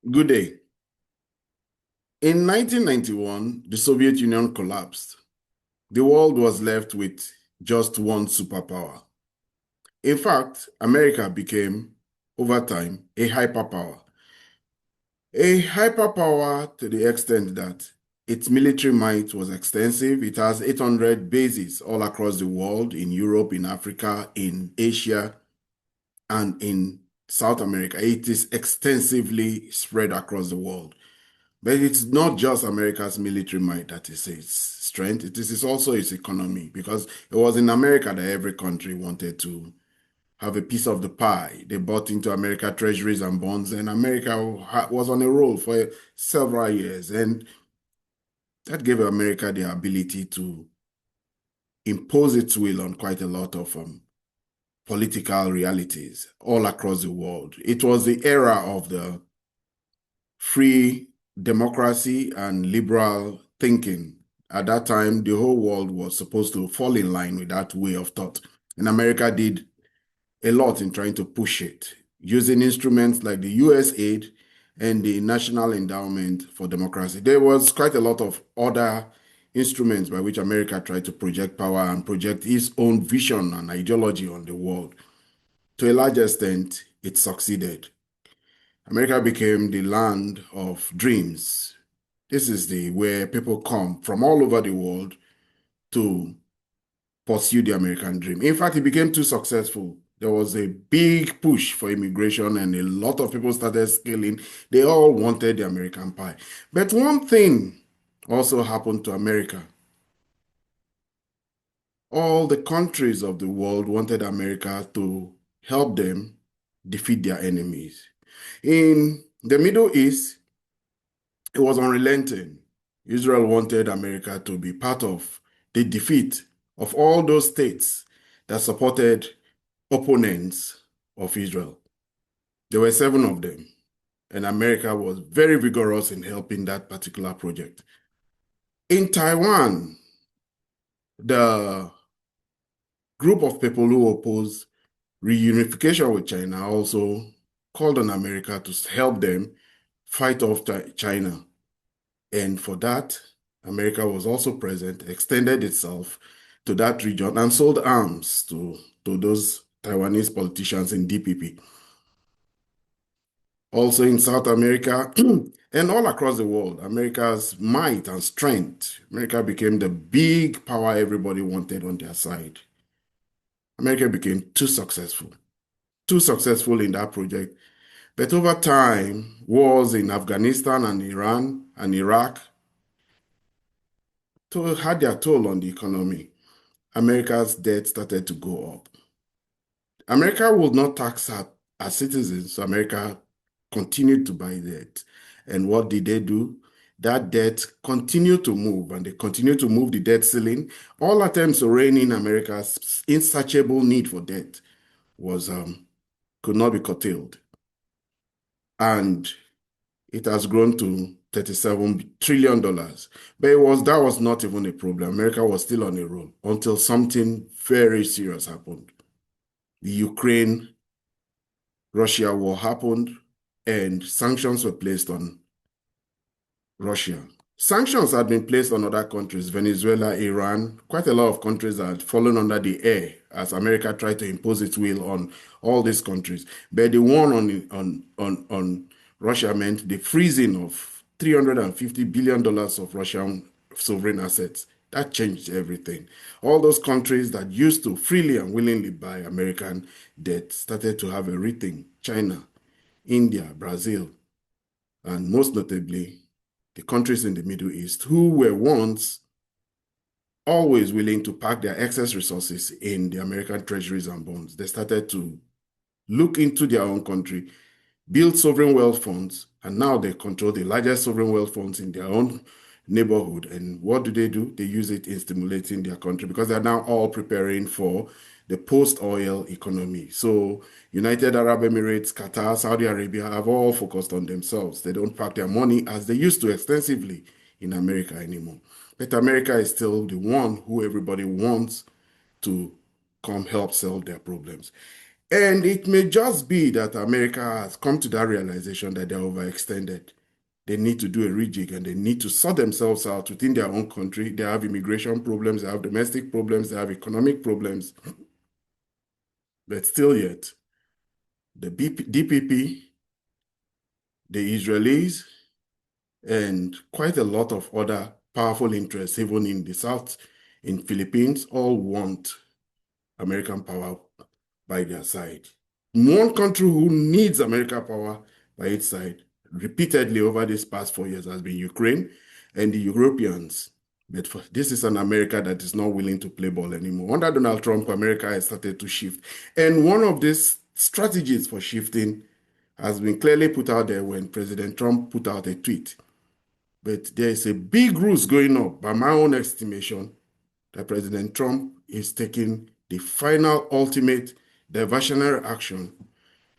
Good day. In 1991, the Soviet Union collapsed. The world was left with just one superpower. In fact, America became, over time, a hyperpower. A hyperpower to the extent that its military might was extensive. It has 800 bases all across the world, in Europe, in Africa, in Asia, and in South America. It is extensively spread across the world. But it's not just America's military might that is its strength. It is also its economy, because it was in America that every country wanted to have a piece of the pie. They bought into America treasuries and bonds, and America was on a roll for several years. And that gave America the ability to impose its will on quite a lot of political realities all across the world. It was the era of the free democracy and liberal thinking. At that time, the whole world was supposed to fall in line with that way of thought. And America did a lot in trying to push it, using instruments like the US aid and the National Endowment for Democracy. There was quite a lot of other instruments by which America tried to project power and project its own vision and ideology on the world. To a large extent, it succeeded. America became the land of dreams. This is where people come from all over the world to pursue the American dream. In fact, it became too successful. There was a big push for immigration and a lot of people started scaling. They all wanted the American pie. But one thing also happened to America. All the countries of the world wanted America to help them defeat their enemies. In the Middle East, it was unrelenting. Israel wanted America to be part of the defeat of all those states that supported opponents of Israel. There were 7 of them, and America was very vigorous in helping that particular project. In Taiwan, the group of people who opposed reunification with China also called on America to help them fight off China. And for that, America was also present, extended itself to that region, and sold arms to those Taiwanese politicians in DPP. Also in South America and all across the world, America's might and strength, America became the big power everybody wanted on their side. America became too successful in that project. But over time, wars in Afghanistan and Iran and Iraq had their toll on the economy. America's debt started to go up. America would not tax her citizens, so America continued to buy debt. And what did they do? That debt continued to move, and they continued to move the debt ceiling. All attempts to rein in America's insatiable need for debt could not be curtailed. And it has grown to $37 trillion. But that was not even a problem. America was still on a roll until something very serious happened. The Ukraine-Russia war happened, and sanctions were placed on Russia. Sanctions had been placed on other countries, Venezuela, Iran. Quite a lot of countries had fallen under the air as America tried to impose its will on all these countries. But the one on Russia meant the freezing of $350 billion of Russian sovereign assets. That changed everything. All those countries that used to freely and willingly buy American debt started to have a rethink. China, India, Brazil, and most notably, the countries in the Middle East, who were once always willing to park their excess resources in the American treasuries and bonds. They started to look into their own country, build sovereign wealth funds, and now they control the largest sovereign wealth funds in their own neighborhood. And what do? They use it in stimulating their country, because they're now all preparing for the post-oil economy. So United Arab Emirates, Qatar, Saudi Arabia have all focused on themselves. They don't park their money as they used to extensively in America anymore. But America is still the one who everybody wants to come help solve their problems. And it may just be that America has come to that realization that they're overextended. They need to do a rejig and they need to sort themselves out within their own country. They have immigration problems, they have domestic problems, they have economic problems. But still yet, the DPP, the Israelis, and quite a lot of other powerful interests, even in the South, in Philippines, all want American power by their side. One country who needs American power by its side repeatedly over these past 4 years has been Ukraine and the Europeans. But this is an America that is not willing to play ball anymore. Under Donald Trump, America has started to shift. And one of these strategies for shifting has been clearly put out there when President Trump put out a tweet. But there is a big ruse going up, by my own estimation, that President Trump is taking the final ultimate diversionary action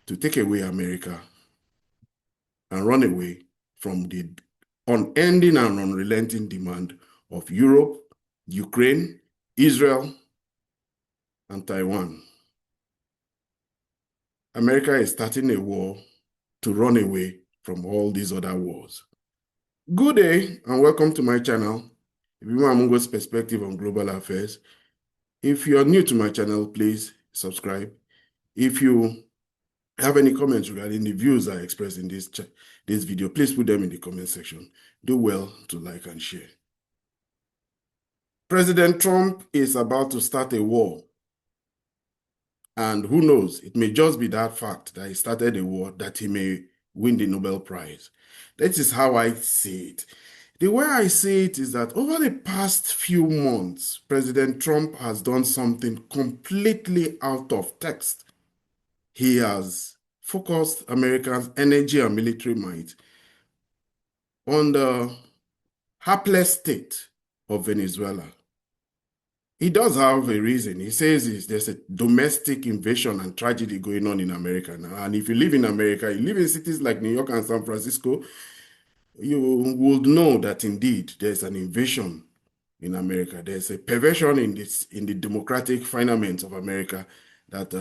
to take away America and run away from the unending and unrelenting demand of Europe, Ukraine, Israel, and Taiwan. America is starting a war to run away from all these other wars. Good day and welcome to my channel, Ibima Amungo's perspective on global affairs. If you are new to my channel, please subscribe. If you have any comments regarding the views I expressed in this video, please put them in the comment section. Do well to like and share. President Trump is about to start a war. And who knows, it may just be that fact that he started a war that he may win the Nobel Prize. That is how I see it. The way I see it is that over the past few months, President Trump has done something completely out of text. He has focused Americans' energy and military might on the hapless state of Venezuela. He does have a reason. He says there's a domestic invasion and tragedy going on in America now. And if you live in America, you live in cities like New York and San Francisco, you would know that indeed there's an invasion in America. There's a perversion in the democratic firmament of America that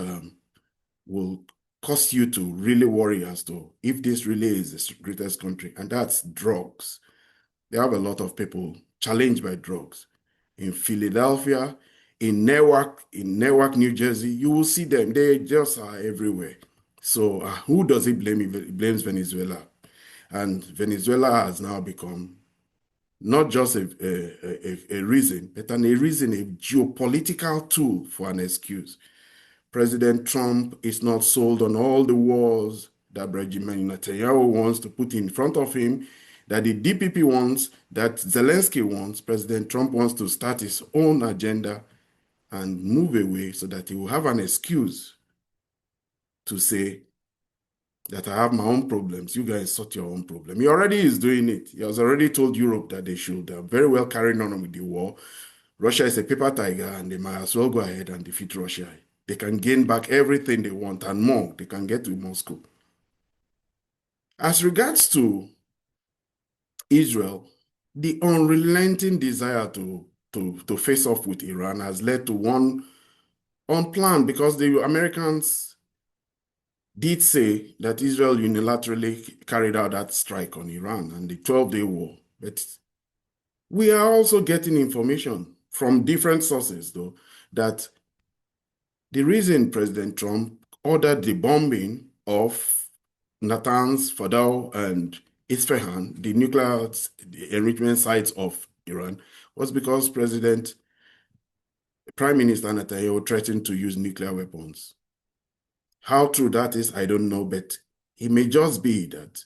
will cause you to really worry as to if this really is the greatest country, and that's drugs. They have a lot of people challenged by drugs. In Philadelphia, in Newark, New Jersey, you will see them. They just are everywhere. So who does he blame? He blames Venezuela. And Venezuela has now become not just a reason, but a geopolitical tool for an excuse. President Trump is not sold on all the wars that Benjamin Netanyahu wants to put in front of him, that the DPP wants, that Zelensky wants. President Trump wants to start his own agenda and move away so that he will have an excuse to say that I have my own problems. You guys sort your own problem. He already is doing it. He has already told Europe that they should very well carry on with the war. Russia is a paper tiger and they might as well go ahead and defeat Russia. They can gain back everything they want and more. They can get to Moscow. As regards to Israel, the unrelenting desire to face off with Iran has led to one unplanned, because the Americans did say that Israel unilaterally carried out that strike on Iran and the 12-day war. But we are also getting information from different sources, though, that the reason President Trump ordered the bombing of Natanz, Fordow, and Isfahan, the nuclear enrichment sites of Iran, was because Prime Minister Netanyahu threatened to use nuclear weapons. How true that is, I don't know, but it may just be that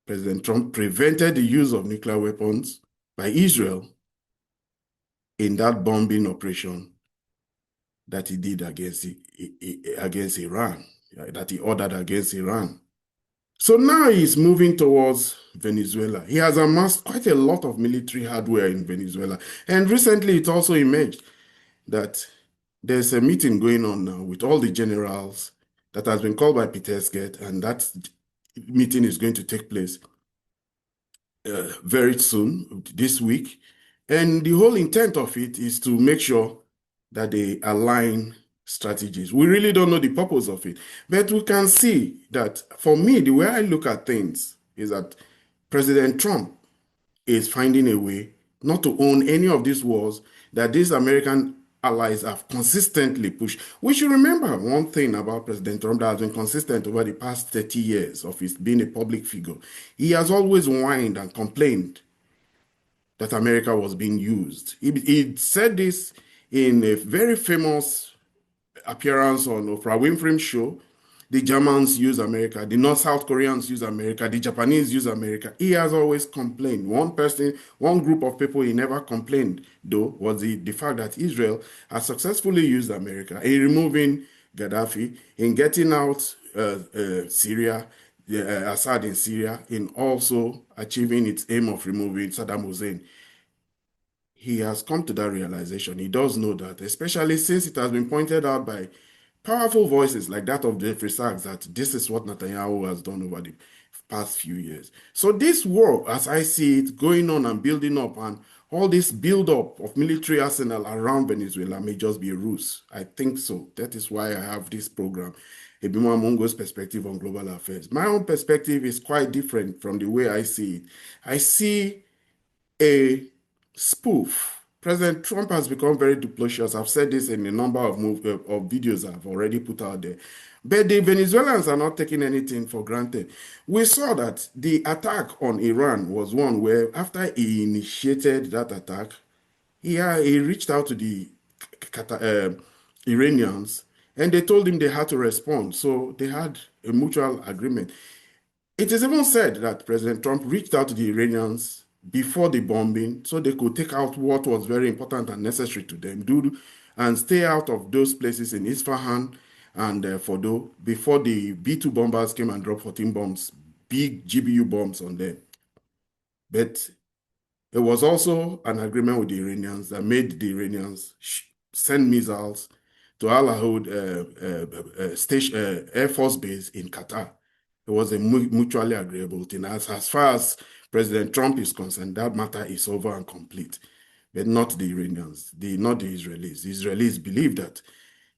President Trump prevented the use of nuclear weapons by Israel in that bombing operation that he did against Iran, that he ordered against Iran. So now he's moving towards Venezuela. He has amassed quite a lot of military hardware in Venezuela. And recently it also emerged that there's a meeting going on now with all the generals that has been called by Peter Escalation, and that meeting is going to take place very soon, this week. And the whole intent of it is to make sure that they align strategies. We really don't know the purpose of it. But we can see that for me, the way I look at things is that President Trump is finding a way not to own any of these wars that these American allies have consistently pushed. We should remember one thing about President Trump that has been consistent over the past 30 years of his being a public figure. He has always whined and complained that America was being used. He said this in a very famous appearance on Oprah Winfrey's show. The Germans use America, the North South Koreans use America, the Japanese use America. He has always complained. One person, one group of people he never complained, though, was the fact that Israel has successfully used America in removing Gaddafi, in getting out Syria, Assad in Syria, in also achieving its aim of removing Saddam Hussein. He has come to that realization. He does know that, especially since it has been pointed out by powerful voices like that of Jeffrey Sachs, that this is what Netanyahu has done over the past few years. So this war, as I see it, going on and building up, and all this build-up of military arsenal around Venezuela may just be a ruse. I think so. That is why I have this program, Ebima Mongo's perspective on global affairs. My own perspective is quite different from the way I see it. I see a spoof. President Trump has become very duplicitous. I've said this in a number of videos I've already put out there. But the Venezuelans are not taking anything for granted. We saw that the attack on Iran was one where, after he initiated that attack, he reached out to the Iranians and they told him they had to respond. So they had a mutual agreement. It is even said that President Trump reached out to the Iranians before the bombing so they could take out what was very important and necessary to them, and stay out of those places in Isfahan and Fordo before the B-2 bombers came and dropped 14 bombs, big GBU bombs on them. But there was also an agreement with the Iranians that made the Iranians send missiles to Al Ahoud Air Force Base in Qatar. It was a mutually agreeable thing. As far as President Trump is concerned, that matter is over and complete. But not the Iranians, not the Israelis. The Israelis believe that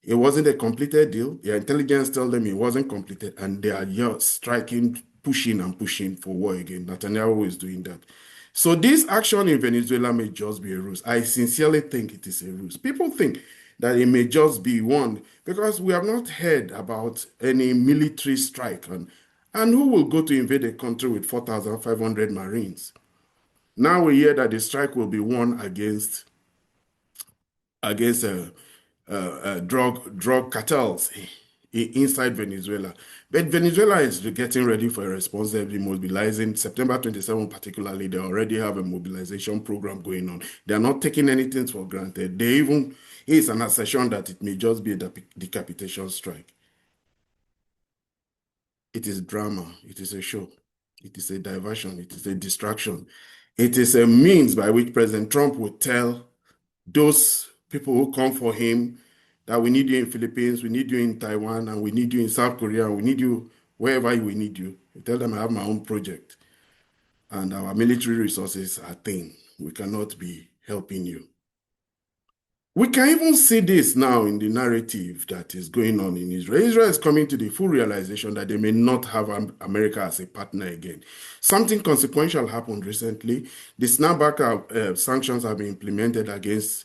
it wasn't a completed deal. Their intelligence tells them it wasn't completed, and they are just striking, pushing and pushing for war again. Netanyahu is doing that. So this action in Venezuela may just be a ruse. I sincerely think it is a ruse. People think that it may just be one, because we have not heard about any military strike. And who will go to invade a country with 4,500 Marines? Now we hear that the strike will be won against drug cartels inside Venezuela. But Venezuela is getting ready for a response. They'll be mobilizing. September 27 particularly, they already have a mobilization program going on. They're not taking anything for granted. It's an assertion that it may just be a decapitation strike. It is drama. It is a show. It is a diversion. It is a distraction. It is a means by which President Trump will tell those people who come for him that we need you in Philippines, we need you in Taiwan, and we need you in South Korea, and we need you wherever we need you. You tell them I have my own project, and our military resources are thin. We cannot be helping you. We can even see this now in the narrative that is going on in Israel. Israel is coming to the full realization that they may not have America as a partner again. Something consequential happened recently. The snapback sanctions have been implemented against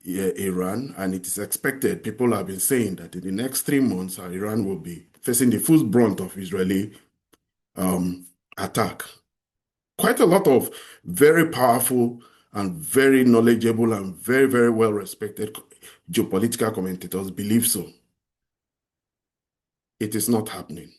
Iran, and it is expected, people have been saying that in the next 3 months, Iran will be facing the full brunt of Israeli attack. Quite a lot of very powerful and very knowledgeable and very, very well-respected geopolitical commentators believe so. It is not happening.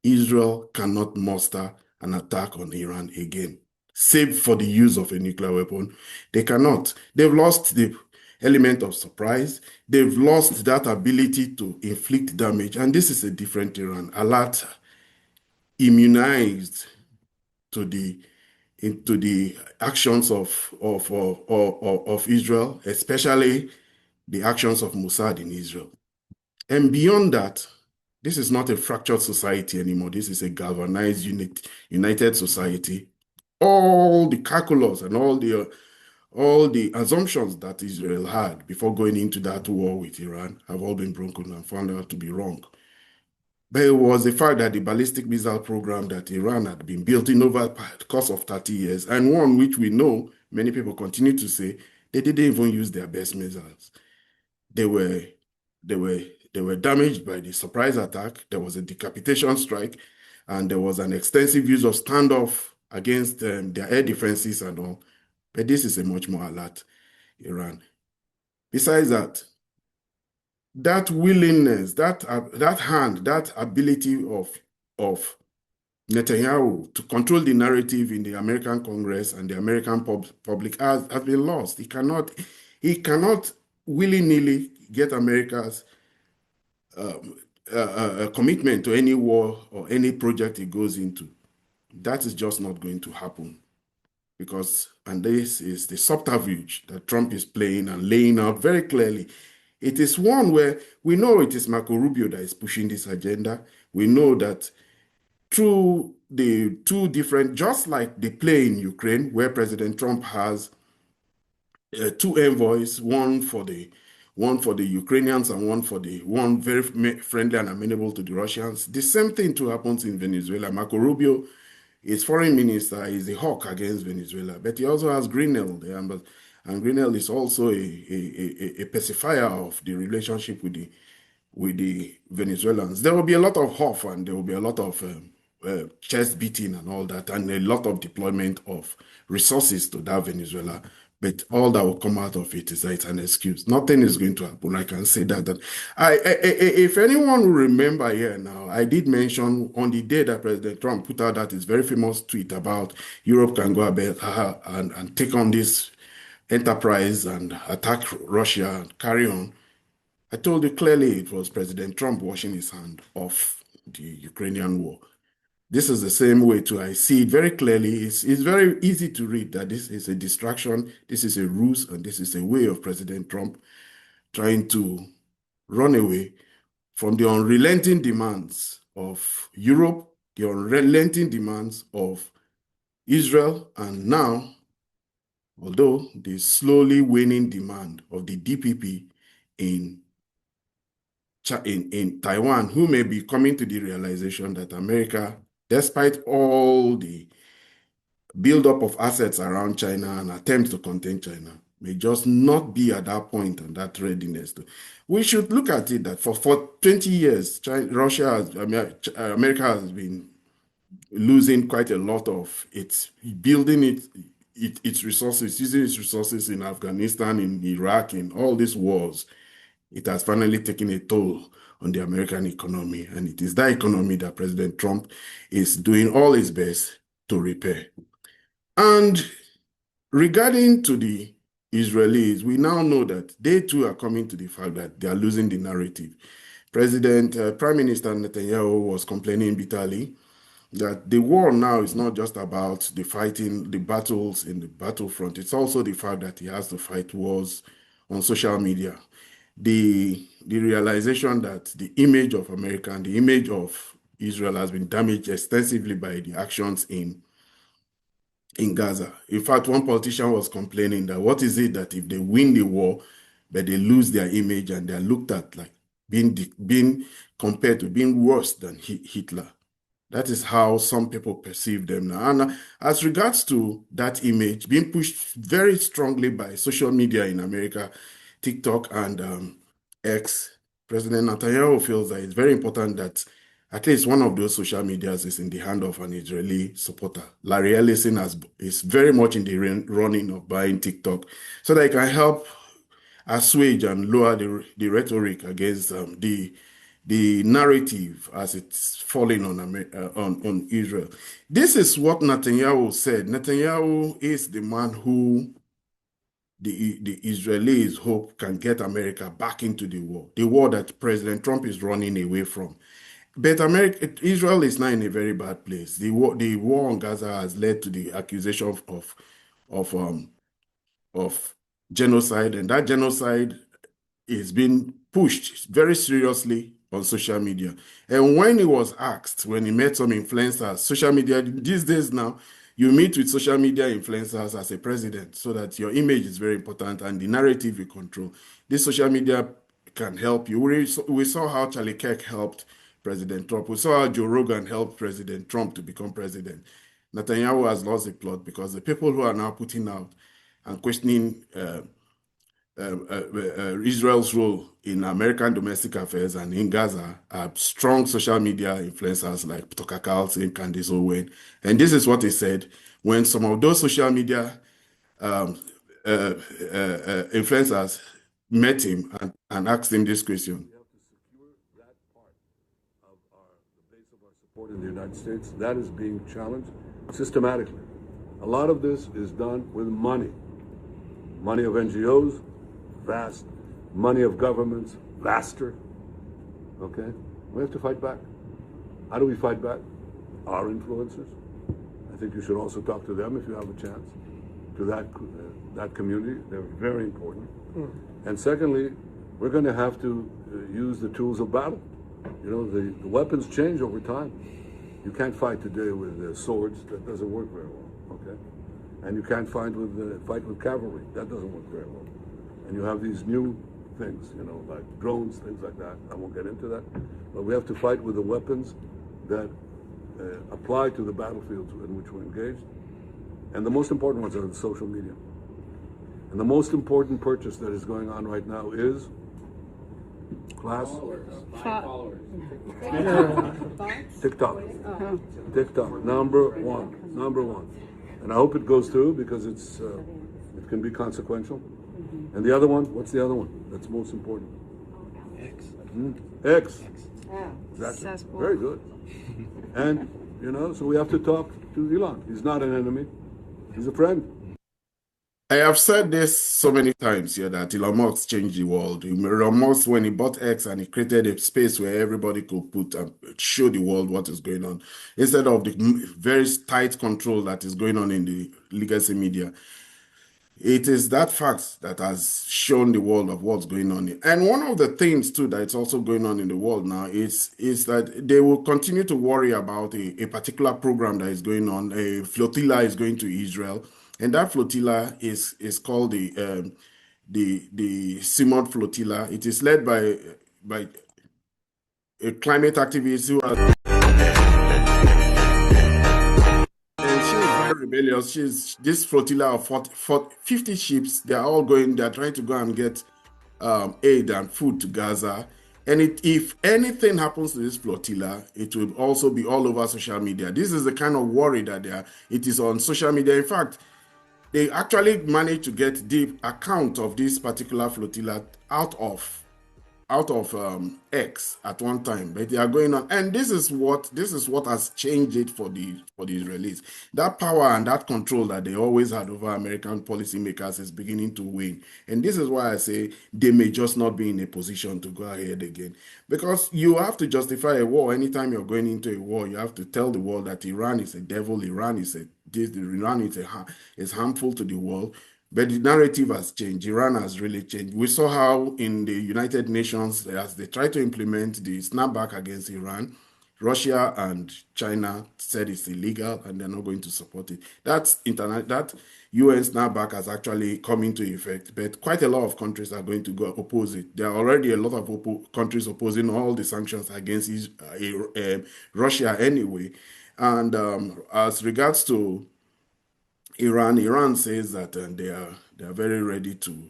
Israel cannot muster an attack on Iran again, save for the use of a nuclear weapon. They cannot. They've lost the element of surprise. They've lost that ability to inflict damage. And this is a different Iran, a lot immunized into the actions of Israel, especially the actions of Mossad in Israel. And beyond that, this is not a fractured society anymore. This is a galvanized, united society. All the calculus and all the all the assumptions that Israel had before going into that war with Iran have all been broken and found out to be wrong. But it was the fact that the ballistic missile program that Iran had been building over the course of 30 years, and one which we know many people continue to say they didn't even use their best missiles. They were they were they were damaged by the surprise attack. There was a decapitation strike, and there was an extensive use of standoff against their air defenses and all. But this is a much more alert Iran. Besides that, that willingness, that hand, that ability of Netanyahu to control the narrative in the American Congress and the American public has been lost. He cannot willy-nilly get America's um, commitment to any war or any project he goes into. That is just not going to happen because, and this is the subterfuge that Trump is playing and laying out very clearly. It is one where we know it is Marco Rubio that is pushing this agenda. We know that through the two different, just like the play in Ukraine, where President Trump has two envoys, one for the Ukrainians and one very friendly and amenable to the Russians. The same thing too happens in Venezuela. Marco Rubio, his foreign minister, is a hawk against Venezuela, but he also has Greenell there, and Greenell is also a pacifier of the relationship with the Venezuelans. There will be a lot of huff and there will be a lot of chest beating and all that, and a lot of deployment of resources to that Venezuela. But all that will come out of it is that it's an excuse. Nothing is going to happen. I can say that. If anyone will remember here now, I did mention on the day that President Trump put out that his very famous tweet about Europe can go ahead and take on this enterprise and attack Russia and carry on. I told you clearly it was President Trump washing his hand off the Ukrainian war. This is the same way too. I see it very clearly. It's very easy to read that this is a distraction, this is a ruse, and this is a way of President Trump trying to run away from the unrelenting demands of Europe, the unrelenting demands of Israel, and now, although the slowly waning demand of the DPP in Taiwan, who may be coming to the realization that America, despite all the buildup of assets around China and attempts to contain China, may just not be at that point and that readiness. We should look at it that for 20 years, America has been losing quite a lot of its its resources, using its resources in Afghanistan, in Iraq, in all these wars. It has finally taken a toll on the American economy, and it is that economy that President Trump is doing all his best to repair. And regarding to the Israelis, we now know that they too are coming to the fact that they are losing the narrative. Prime Minister Netanyahu was complaining bitterly that the war now is not just about the fighting, the battles in the battlefront. It's also the fact that he has to fight wars on social media. The realization that the image of America and the image of Israel has been damaged extensively by the actions in Gaza. In fact, one politician was complaining that what is it that if they win the war, but they lose their image and they are looked at like being compared to being worse than Hitler. That is how some people perceive them now. And as regards to that image being pushed very strongly by social media in America, TikTok and X, President Netanyahu feels that it's very important that at least one of those social medias is in the hand of an Israeli supporter. Larry Ellison is very much in the running of buying TikTok so that he can help assuage and lower the rhetoric against the narrative as it's falling on Israel. This is what Netanyahu said. Netanyahu is the man who the Israelis hope can get America back into the war that President Trump is running away from. But Israel is now in a very bad place. The war on Gaza has led to the accusation of genocide, and that genocide is being pushed very seriously on social media. And when he was asked, when he met some influencers, social media these days now, You meet with social media influencers as a president so that your image is very important and the narrative you control. This social media can help you. We saw how Charlie Kirk helped President Trump. We saw how Joe Rogan helped President Trump to become president. Netanyahu has lost the plot because the people who are now putting out and questioning Israel's role in American domestic affairs and in Gaza are strong social media influencers like Tucker Carlson, Candace Owen. And this is what he said when some of those social media um, influencers met him and asked him this question. We have to secure that part of the base of our support in the United States. That is being challenged systematically. A lot of this is done with money. Money of NGOs, vast. Money of governments, vaster. Okay? We have to fight back. How do we fight back? Our influencers. I think you should also talk to them if you have a chance. To that community, they're very important. And secondly, we're going to have to use the tools of battle. You know, the weapons change over time. You can't fight today with swords. That doesn't work very well. Okay, and you can't fight with cavalry. That doesn't work very well. And you have these new things, you know, like drones, things like that. I won't get into that. But we have to fight with the weapons that apply to the battlefields in which we're engaged. And the most important ones are the social media. And the most important purchase that is going on right now is class Followers. TikTok. TikTok, number one. And I hope it goes through because it can be consequential. And the other one, what's the other one that's most important? X. Exactly. Very good. And, you know, so we have to talk to Elon. He's not an enemy. He's a friend. I have said this so many times here that Elon Musk changed the world. Elon Musk, when he bought X and he created a space where everybody could put and show the world what is going on, instead of the very tight control that is going on in the legacy media. It is that fact that has shown the world of what's going on. And one of the things, too, that's also going on in the world now is that they will continue to worry about a particular program that is going on. A flotilla is going to Israel, and that flotilla is called the Simon Flotilla. It is led by a climate activist who has rebellious. This flotilla of 50 ships. They are all going. They are trying to go and get aid and food to Gaza. And if anything happens to this flotilla, it will also be all over social media. This is the kind of worry that it is on social media. In fact, they actually managed to get the account of this particular flotilla out of X at one time, but they are going on, and this is what has changed it for the Israelis. That power and that control that they always had over American policymakers is beginning to wane, and this is why I say they may just not be in a position to go ahead again, because you have to justify a war. Anytime you're going into a war, you have to tell the world that Iran is a devil, Iran is harmful to the world. But the narrative has changed. Iran has really changed. We saw how in the United Nations, as they try to implement the snapback against Iran, Russia and China said it's illegal and they're not going to support it. That UN snapback has actually come into effect, but quite a lot of countries are going to go oppose it. There are already a lot of countries opposing all the sanctions against Russia anyway. And as regards to Iran says that they are very ready to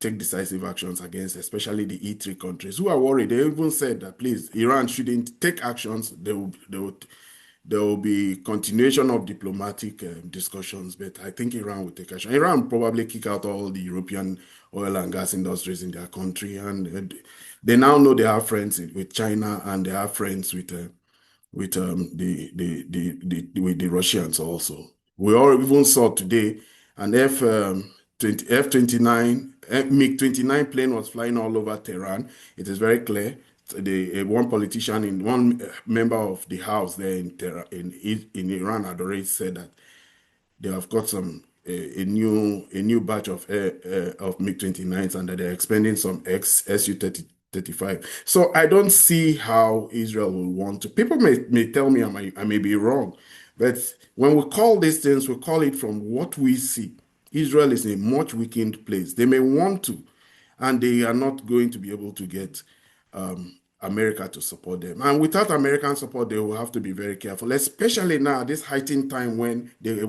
take decisive actions against, especially the E3 countries who are worried. They even said that please, Iran shouldn't take actions. There will be continuation of diplomatic discussions, but I think Iran will take action. Iran will probably kick out all the European oil and gas industries in their country, and they now know they have friends with China and they have friends with the Russians also. We all even saw today an F-29 MiG-29 plane was flying all over Tehran. It is very clear. One member of the house there in Tehran, in Iran had already said that they have got a new batch of MiG-29s and that they're expending some Su-30 35. So I don't see how Israel will want to. People may tell me I may be wrong, but when we call these things, we call it from what we see. Israel is a much weakened place. They may want to, and they are not going to be able to get America to support them. And without American support, they will have to be very careful, especially now, this heightened time when they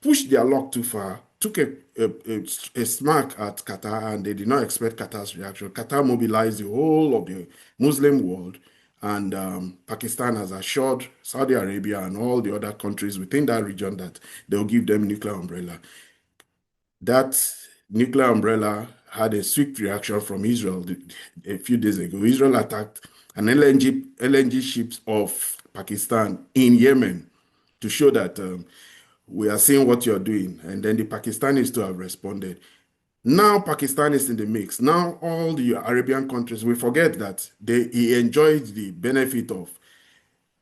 pushed their luck too far, took a smack at Qatar, and they did not expect Qatar's reaction. Qatar mobilized the whole of the Muslim world, and Pakistan has assured Saudi Arabia and all the other countries within that region that they'll give them nuclear umbrella. That nuclear umbrella had a swift reaction from Israel a few days ago. Israel attacked an LNG ships of Pakistan in Yemen to show that we are seeing what you're doing. And then the Pakistanis to have responded. Now Pakistan is in the mix. Now all the Arabian countries, we forget that he enjoyed the benefit of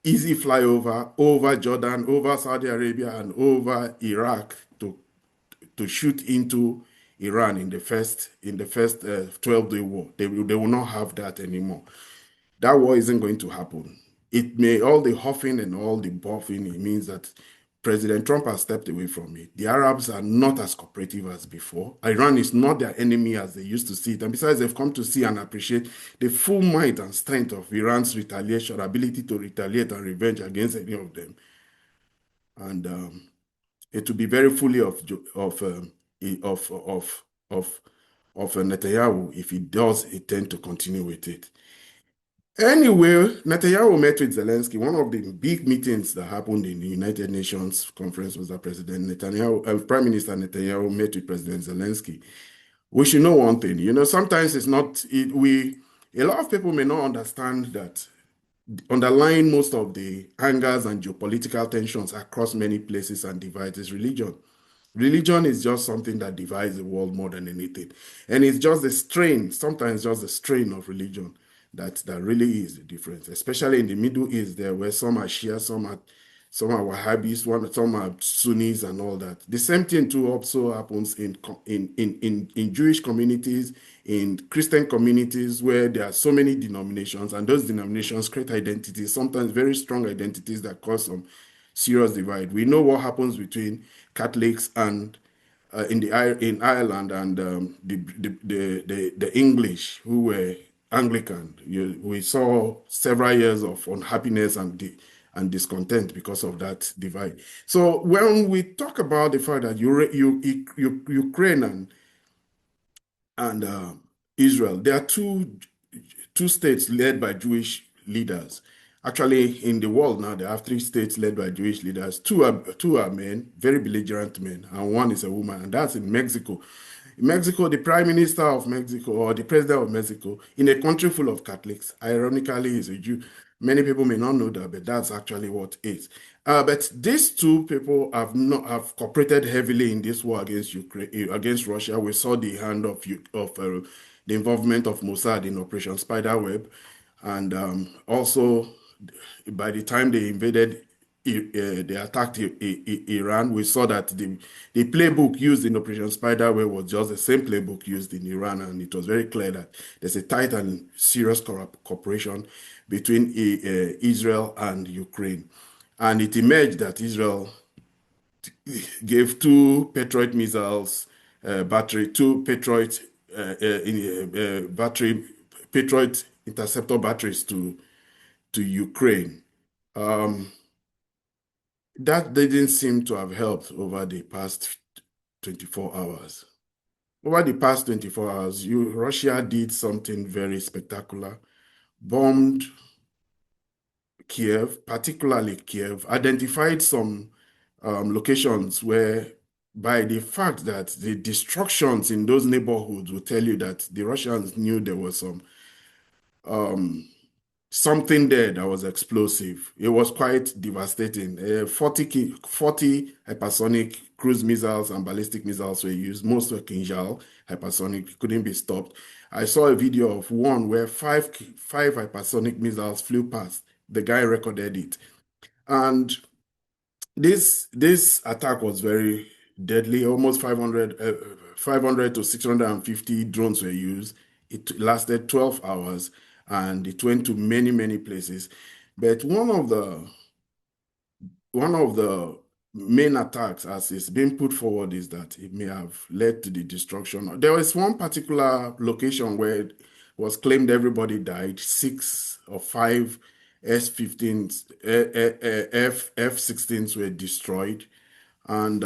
easy flyover over Jordan, over Saudi Arabia, and over Iraq to shoot into Iran in the first 12-day war. They will not have that anymore. That war isn't going to happen. It may all the huffing and all the buffing, it means that President Trump has stepped away from it. The Arabs are not as cooperative as before. Iran is not their enemy as they used to see it. And besides, they've come to see and appreciate the full might and strength of Iran's retaliation, ability to retaliate and revenge against any of them. And it will be very fully of Netanyahu if he does intend to continue with it. Anyway, Netanyahu met with Zelensky. One of the big meetings that happened in the United Nations conference was that Prime Minister Netanyahu met with President Zelensky. We should know one thing. Sometimes it's not, a lot of people may not understand that underlying most of the angers and geopolitical tensions across many places and divides is religion. Religion is just something that divides the world more than anything. And it's just the strain, sometimes just the strain of religion that really is the difference, especially in the Middle East there, where some are Shia, some are Wahhabis, some are Sunnis and all that. The same thing too also happens in Jewish communities, in Christian communities, where there are so many denominations, and those denominations create identities, sometimes very strong identities that cause some serious divide. We know what happens between Catholics and in Ireland and the English who were Anglican. We saw several years of unhappiness and discontent because of that divide. So when we talk about the fact that Ukraine and Israel, there are two states led by Jewish leaders. Actually, in the world now, there are three states led by Jewish leaders. Two are men, very belligerent men, and one is a woman, and that's in Mexico. In Mexico, the Prime Minister of Mexico or the President of Mexico, in a country full of Catholics, ironically, is a Jew. Many people may not know that, but that's actually what it is. But these two people have cooperated heavily in this war against Ukraine, against Russia. We saw the hand of the involvement of Mossad in Operation Spiderweb, and also by the time they invaded, they attacked Iran. We saw that the playbook used in Operation Spiderweb was just the same playbook used in Iran, and it was very clear that there's a tight and serious cooperation between Israel and Ukraine. And it emerged that Israel gave two Patriot missiles two Patriot Patriot interceptor batteries to Ukraine. That didn't seem to have helped over the past 24 hours. Over the past 24 hours, Russia did something very spectacular, bombed Kiev, particularly Kiev, identified some locations where, by the fact that the destructions in those neighborhoods will tell you that the Russians knew there was something there that was explosive. It was quite devastating. 40 hypersonic cruise missiles and ballistic missiles were used. Most were Kinjal hypersonic, couldn't be stopped. I saw a video of one where five hypersonic missiles flew past. The guy recorded it. And this attack was very deadly. Almost 500 to 650 drones were used. It lasted 12 hours and it went to many, many places. But one of the main attacks, as it's been put forward, is that it may have led to the destruction. There was one particular location where it was claimed everybody died. Six or five S-15s, F-16s were destroyed, and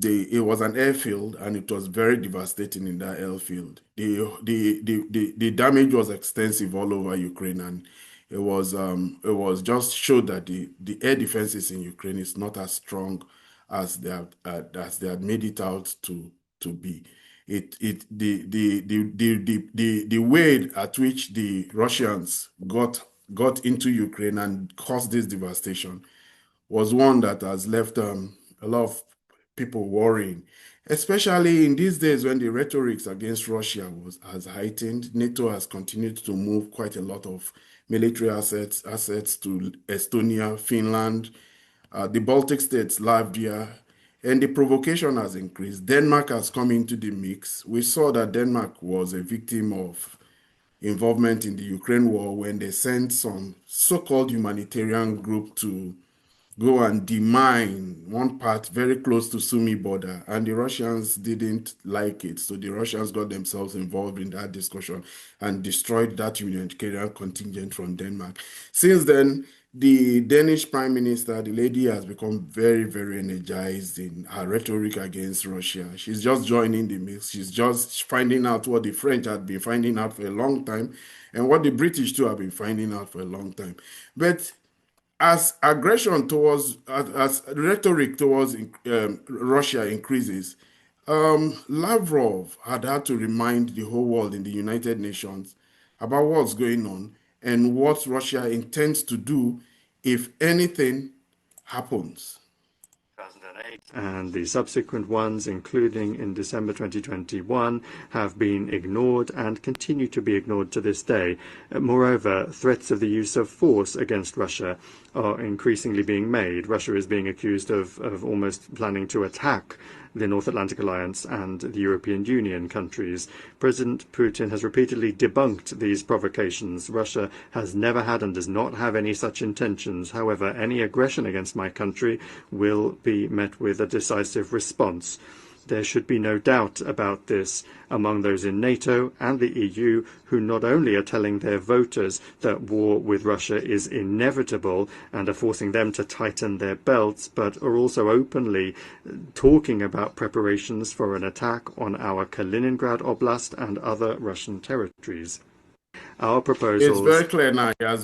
it was an airfield and it was very devastating in that airfield. The damage was extensive all over Ukraine, and it was just showed that the air defenses in Ukraine is not as strong as they had made it out to be. The way at which the Russians got into Ukraine and caused this devastation was one that has left a lot of people worrying, especially in these days when the rhetoric against Russia has heightened. NATO has continued to move quite a lot of military assets to Estonia, Finland, the Baltic states, Latvia, and the provocation has increased. Denmark has come into the mix. We saw that Denmark was a victim of involvement in the Ukraine war when they sent some so-called humanitarian group to go and demine one part very close to Sumy border, and the Russians didn't like it. So the Russians got themselves involved in that discussion and destroyed that humanitarian contingent from Denmark. Since then, the Danish Prime Minister, the lady, has become very, very energized in her rhetoric against Russia. She's just joining the mix. She's just finding out what the French had been finding out for a long time and what the British too have been finding out for a long time. But as aggression towards, as rhetoric towards Russia increases, Lavrov had to remind the whole world in the United Nations about what's going on and what Russia intends to do if anything happens. And the subsequent ones, including in December 2021, have been ignored and continue to be ignored to this day. Moreover, threats of the use of force against Russia are increasingly being made. Russia is being accused of almost planning to attack the North Atlantic Alliance and the European Union countries. President Putin has repeatedly debunked these provocations. Russia has never had and does not have any such intentions. However, any aggression against my country will be met with a decisive response. There should be no doubt about this among those in NATO and the EU, who not only are telling their voters that war with Russia is inevitable and are forcing them to tighten their belts, but are also openly talking about preparations for an attack on our Kaliningrad Oblast and other Russian territories. Our It's very proposals clear now. He has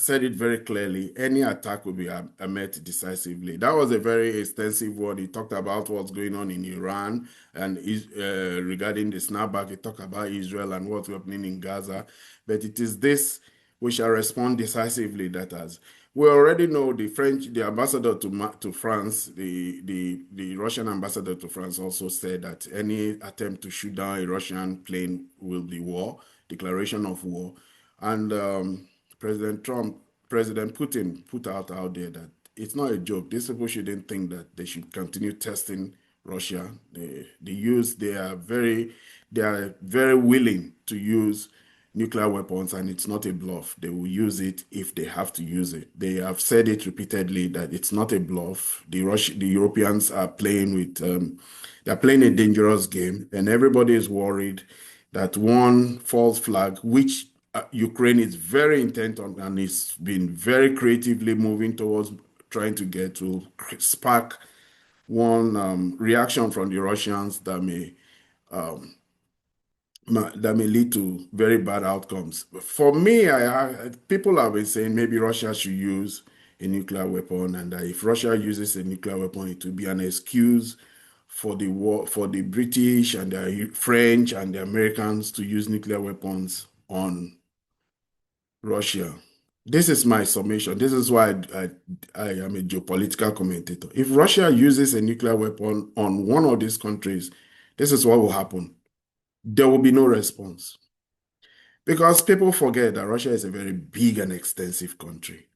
said it very clearly. Any attack will be met decisively. That was a very extensive one. He talked about what's going on in Iran and regarding the snapback. He talked about Israel and what's happening in Gaza. But it is this we shall respond decisively. That has. We already know the ambassador to France, the Russian ambassador to France also said that any attempt to shoot down a Russian plane will be war, declaration of war. And President Putin put out there that it's not a joke. These people shouldn't think that they should continue testing Russia. They are very willing to use nuclear weapons, and it's not a bluff. They will use it if they have to use it. They have said it repeatedly that it's not a bluff. The Europeans are playing they're playing a dangerous game, and everybody is worried that one false flag, which Ukraine is very intent on and it's been very creatively moving towards trying to get, will spark one reaction from the Russians that may lead to very bad outcomes. For me, people have been saying maybe Russia should use a nuclear weapon, and that if Russia uses a nuclear weapon, it will be an excuse for the war, for the British and the French and the Americans to use nuclear weapons on Russia. This is my summation. This is why I am a geopolitical commentator. If Russia uses a nuclear weapon on one of these countries, this is what will happen. There will be no response. Because people forget that Russia is a very big and extensive country.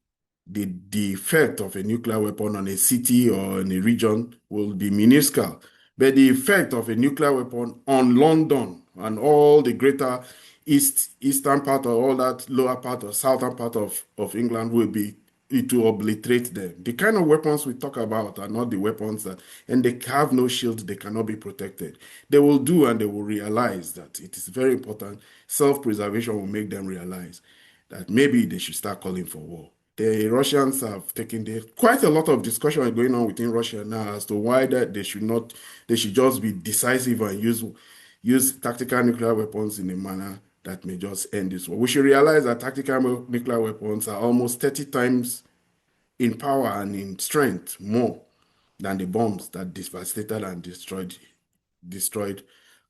The effect of a nuclear weapon on a city or in a region will be minuscule. But the effect of a nuclear weapon on London, and all the greater eastern part or all that lower part or southern part of England will be, it will obliterate them. The kind of weapons we talk about are not the weapons that, and they have no shield, they cannot be protected. They will do, and they will realize that it is very important. Self-preservation will make them realize that maybe they should start calling for war. The Russians have taken quite a lot of discussion going on within Russia now as to why that they should just be decisive and use tactical nuclear weapons in a manner that may just end this war. We should realize that tactical nuclear weapons are almost 30 times in power and in strength more than the bombs that devastated and destroyed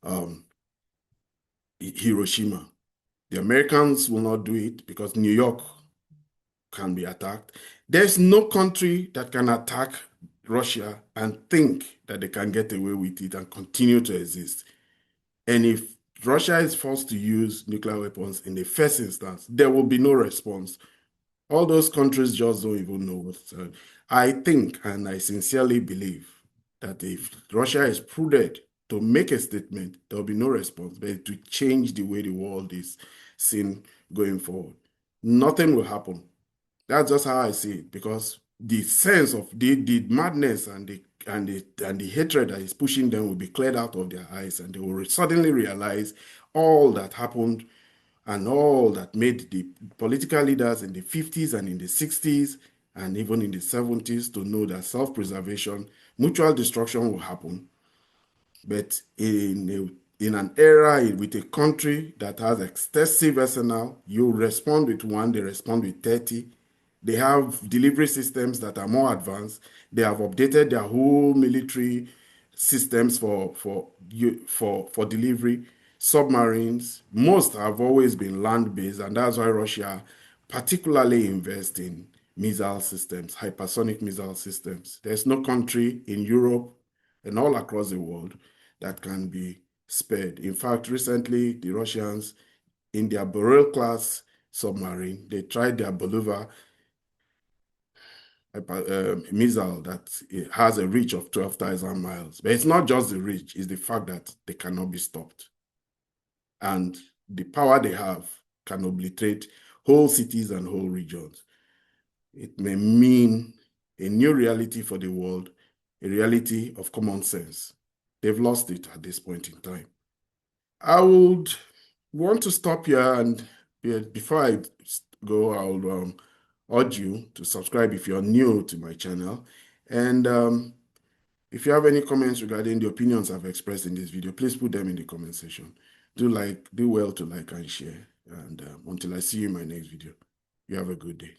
um, Hiroshima. The Americans will not do it because New York can be attacked. There's no country that can attack Russia and think that they can get away with it and continue to exist. And if Russia is forced to use nuclear weapons in the first instance, there will be no response. All those countries just don't even know what's I think, and I sincerely believe, that if Russia is prudent to make a statement, there will be no response, but to change the way the world is seen going forward. Nothing will happen. That's just how I see it, because the sense of the madness and the hatred that is pushing them will be cleared out of their eyes, and they will suddenly realize all that happened and all that made the political leaders in the 50s and in the 60s and even in the 70s to know that self-preservation, mutual destruction will happen. But in an era with a country that has excessive arsenal, you respond with one, they respond with 30. They have delivery systems that are more advanced. They have updated their whole military systems for delivery. Submarines, most have always been land-based, and that's why Russia particularly invests in missile systems, hypersonic missile systems. There's no country in Europe and all across the world that can be spared. In fact, recently, the Russians, in their Beryl-class submarine, they tried their Bolivar missile that has a reach of 12,000 miles. But it's not just the reach, it's the fact that they cannot be stopped. And the power they have can obliterate whole cities and whole regions. It may mean a new reality for the world, a reality of common sense. They've lost it at this point in time. I would want to stop here, and before I go, I'll urge you to subscribe if you're new to my channel. And if you have any comments regarding the opinions I've expressed in this video, please put them in the comment section. Do well to like and share. And until I see you in my next video, you have a good day.